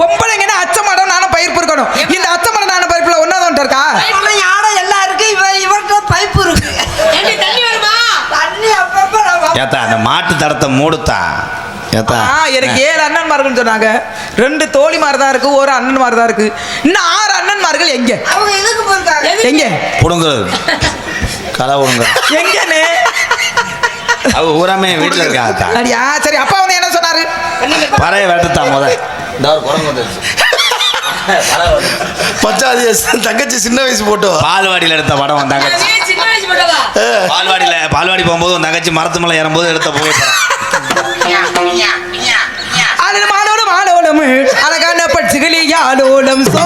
பொம்பளைங்கன்னா அச்சமடம் நானும் பயிர்ப்பு இருக்கணும். இந்த அச்சமடம் நானும் பயிர்ப்புல ஒன்னாதான் இருக்கா? எல்லாம் இருக்கு. இவர்கிட்ட பைப்பு இருக்கு. தண்ணி வருமா? தண்ணி அப்பப்ப அந்த மாட்டு தடத்தை மூடுத்தா. எனக்கு 7 அண்ணன்மார்கள் சொன்னாங்க. 2 தோழிமார் தான் இருக்கு, ஒரு அண்ணன்மார் தான் இருக்கு. இன்னும் 6 அண்ணன்மார்கள் எங்க? அவங்க எதுக்கு போறாங்க? எங்க புடுங்குறது களை புடுங்க எங்கன்னு அவ ஊராமே வீட்டுல இருக்கா. அடியா சரி. அப்பா வந்து என்ன சொன்னாரு? பறைய வெட்டத்தா முத பச்சாதி தங்கச்சி சின்ன வயசு போட்டோ பால்வாடியில எடுத்த படம் வந்தாங்க. பால்வாடி போகும்போது உன் தங்கச்சி மரத்து மேல ஏறும்போது எடுத்த புகைப்படம். மாலோலம் மாலோலம் அழகான பட்சிகளி யாலோலம் சோ